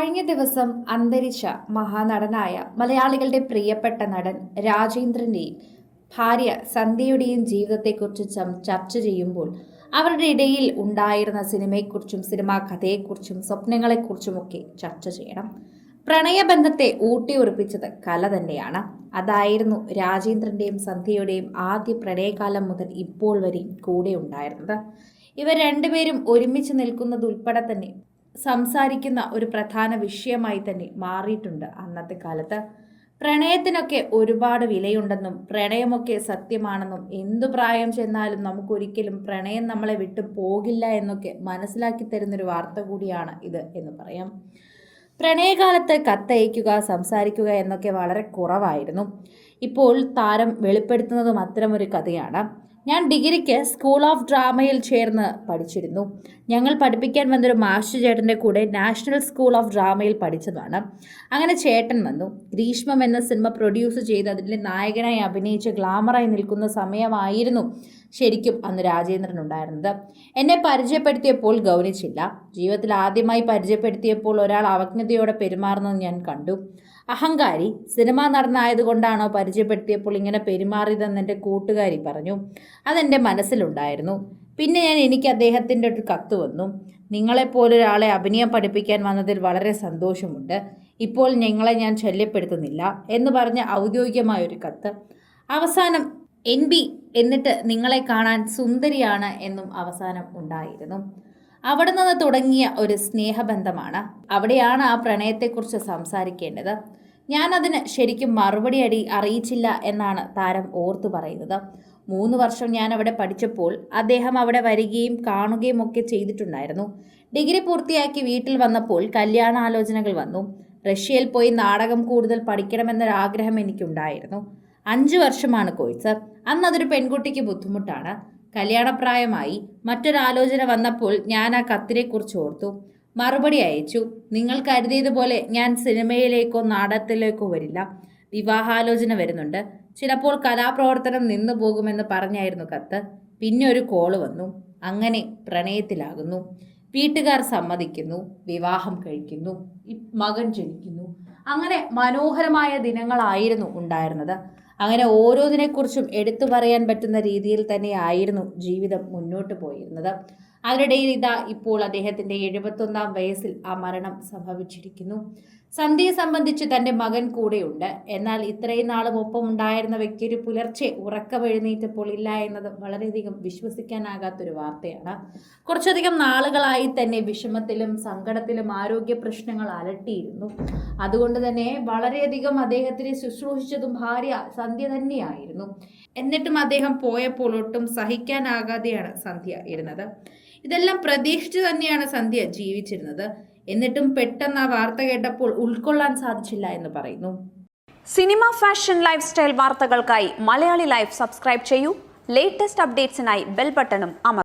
കഴിഞ്ഞ ദിവസം അന്തരിച്ച മഹാനടനായ മലയാളികളുടെ പ്രിയപ്പെട്ട നടൻ രാജേന്ദ്രന്റെയും ഭാര്യ സന്ധ്യയുടെയും ജീവിതത്തെക്കുറിച്ച് ചർച്ച ചെയ്യുമ്പോൾ അവരുടെ ഇടയിൽ ഉണ്ടായിരുന്ന സിനിമയെക്കുറിച്ചും സിനിമാ കഥയെക്കുറിച്ചും സ്വപ്നങ്ങളെക്കുറിച്ചുമൊക്കെ ചർച്ച ചെയ്യണം. പ്രണയബന്ധത്തെ ഊട്ടിയുറപ്പിച്ചത് കല തന്നെയാണ്. അതായിരുന്നു രാജേന്ദ്രന്റെയും സന്ധ്യയുടെയും ആദ്യ പ്രണയകാലം മുതൽ ഇപ്പോൾ വരെയും കൂടെ ഉണ്ടായിരുന്നത്. ഇവർ രണ്ടുപേരും ഒരുമിച്ച് നിൽക്കുന്നത് ഉൾപ്പെടെ തന്നെ സംസാരിക്കുന്ന ഒരു പ്രധാന വിഷയമായി തന്നെ മാറിയിട്ടുണ്ട് അന്നത്തെ കാലത്ത്. പ്രണയത്തിനൊക്കെ ഒരുപാട് വിലയുണ്ടെന്നും പ്രണയമൊക്കെ സത്യമാണെന്നും എന്തു പ്രായം ചെന്നാലും നമുക്കൊരിക്കലും പ്രണയം നമ്മളെ വിട്ടു പോകില്ല എന്നൊക്കെ മനസ്സിലാക്കി തരുന്നൊരു വാർത്ത കൂടിയാണ് ഇത് എന്ന് പറയാം. പ്രണയകാലത്ത് കത്തയക്കുക, സംസാരിക്കുക എന്നൊക്കെ വളരെ കുറവായിരുന്നു. ഇപ്പോൾ താരം വെളിപ്പെടുത്തുന്നതും അത്തരമൊരു കഥയാണ്. ഞാൻ ഡിഗ്രിക്ക് സ്കൂൾ ഓഫ് ഡ്രാമയിൽ ചേർന്ന് പഠിച്ചിരുന്നു. ഞങ്ങൾ പഠിപ്പിക്കാൻ വന്നൊരു മാസ്റ്റർ ചേട്ടൻ്റെ കൂടെ നാഷണൽ സ്കൂൾ ഓഫ് ഡ്രാമയിൽ പഠിച്ചതാണ്. അങ്ങനെ ചേട്ടൻ വന്നു. ഗ്രീഷ്മം എന്ന സിനിമ പ്രൊഡ്യൂസ് ചെയ്ത് അതിൻ്റെ നായകനായി അഭിനയിച്ച് ഗ്ലാമറായി നിൽക്കുന്ന സമയമായിരുന്നു ശരിക്കും അന്ന് രാജേന്ദ്രൻ ഉണ്ടായിരുന്നത്. എന്നെ പരിചയപ്പെടുത്തിയപ്പോൾ ഗൗനിച്ചില്ല. ജീവിതത്തിൽ ആദ്യമായി പരിചയപ്പെടുത്തിയപ്പോൾ ഒരാൾ അവജ്ഞതയോടെ പെരുമാറുന്നത് ഞാൻ കണ്ടു. അഹങ്കാരി, സിനിമാ നടനായതുകൊണ്ടാണോ പരിചയപ്പെടുത്തിയപ്പോൾ ഇങ്ങനെ പെരുമാറിയതെന്ന് എൻ്റെ കൂട്ടുകാരി പറഞ്ഞു. അതെൻ്റെ മനസ്സിലുണ്ടായിരുന്നു. പിന്നെ എനിക്ക് അദ്ദേഹത്തിൻ്റെ ഒരു കത്ത് വന്നു. നിങ്ങളെപ്പോലൊരാളെ അഭിനയം പഠിപ്പിക്കാൻ വന്നതിൽ വളരെ സന്തോഷമുണ്ട്. ഇപ്പോൾ ഞങ്ങളെ ഞാൻ ശല്യപ്പെടുത്തുന്നില്ല എന്ന് പറഞ്ഞ ഔദ്യോഗികമായൊരു കത്ത്. അവസാനം NB എന്നിട്ട് നിങ്ങളെ കാണാൻ സുന്ദരിയാണ് എന്നും അവസാനം ഉണ്ടായിരുന്നു. അവിടെ നിന്ന് തുടങ്ങിയ ഒരു സ്നേഹബന്ധമാണ്. അവിടെയാണ് ആ പ്രണയത്തെക്കുറിച്ച് സംസാരിക്കേണ്ടത്. ഞാനതിന് ശരിക്കും മറുപടി അറിയിച്ചില്ല എന്നാണ് താരം ഓർത്തു പറയുന്നത്. 3 വർഷം ഞാൻ അവിടെ പഠിച്ചപ്പോൾ അദ്ദേഹം അവിടെ വരികയും കാണുകയും ഒക്കെ ചെയ്തിട്ടുണ്ടായിരുന്നു. ഡിഗ്രി പൂർത്തിയാക്കി വീട്ടിൽ വന്നപ്പോൾ കല്യാണാലോചനകൾ വന്നു. റഷ്യയിൽ പോയി നാടകം കൂടുതൽ പഠിക്കണമെന്നൊരാഗ്രഹം എനിക്കുണ്ടായിരുന്നു. 5 വർഷമാണ് കോഴ്സ്. അന്ന് അതൊരു പെൺകുട്ടിക്ക് ബുദ്ധിമുട്ടാണ്. കല്യാണപ്രായമായി. മറ്റൊരാലോചന വന്നപ്പോൾ ഞാൻ ആ കത്തിനെക്കുറിച്ച് ഓർത്തു. മറുപടി അയച്ചു. നിങ്ങൾ കരുതിയതുപോലെ ഞാൻ സിനിമയിലേക്കോ നാടകത്തിലേക്കോ വരില്ല. വിവാഹാലോചന വരുന്നുണ്ട്. ചിലപ്പോൾ കലാപ്രവർത്തനം നിന്നു പോകുമെന്ന് പറഞ്ഞായിരുന്നു കത്ത്. പിന്നെ ഒരു കോള് വന്നു. അങ്ങനെ പ്രണയത്തിലാകുന്നു. വീട്ടുകാർ സമ്മതിക്കുന്നു. വിവാഹം കഴിക്കുന്നു. മകൻ ജനിക്കുന്നു. അങ്ങനെ മനോഹരമായ ദിനങ്ങളായിരുന്നു ഉണ്ടായിരുന്നത്. അങ്ങനെ ഓരോന്നിനെക്കുറിച്ചും എടുത്തു പറയാൻ പറ്റുന്ന രീതിയിൽ തന്നെയായിരുന്നു ജീവിതം മുന്നോട്ട് പോയിരുന്നത്. അതിനിടയിൽ ഇതാ ഇപ്പോൾ അദ്ദേഹത്തിൻ്റെ 71ാം വയസ്സിൽ ആ മരണം സംഭവിച്ചിരിക്കുന്നു. സന്ധ്യയെ സംബന്ധിച്ച് തൻ്റെ മകൻ കൂടെയുണ്ട്. എന്നാൽ ഇത്രയും നാളും ഒപ്പം ഉണ്ടായിരുന്ന വ്യക്തി ഒരു പുലർച്ചെ ഉറക്കമെഴുന്നേറ്റപ്പോൾ ഇല്ല എന്നത് വളരെയധികം വിശ്വസിക്കാനാകാത്തൊരു വാർത്തയാണ്. കുറച്ചധികം നാളുകളായി തന്നെ വിഷമത്തിലും സങ്കടത്തിലും ആരോഗ്യ പ്രശ്നങ്ങൾ അലട്ടിയിരുന്നു. അതുകൊണ്ട് തന്നെ വളരെയധികം അദ്ദേഹത്തിനെ ശുശ്രൂഷിച്ചതും ഭാര്യ സന്ധ്യ തന്നെയായിരുന്നു. എന്നിട്ടും അദ്ദേഹം പോയപ്പോൾ ഒട്ടും സഹിക്കാനാകാതെയാണ് സന്ധ്യ ഇരുന്നത്. ഇതെല്ലാം പ്രതീക്ഷിച്ചു തന്നെയാണ് സന്ധ്യ ജീവിച്ചിരുന്നത്. എന്നിട്ടും പെട്ടെന്ന് ആ വാർത്ത കേട്ടപ്പോൾ ഉൾക്കൊള്ളാൻ സാധിച്ചില്ല എന്ന് പറയുന്നു. സിനിമ, ഫാഷൻ, ലൈഫ് സ്റ്റൈൽ വാർത്തകൾക്കായി മലയാളി ലൈഫ് സബ്സ്ക്രൈബ് ചെയ്യൂ. ലേറ്റസ്റ്റ് അപ്ഡേറ്റ്സിനായി ബെൽ ബട്ടണും അമർത്തുക.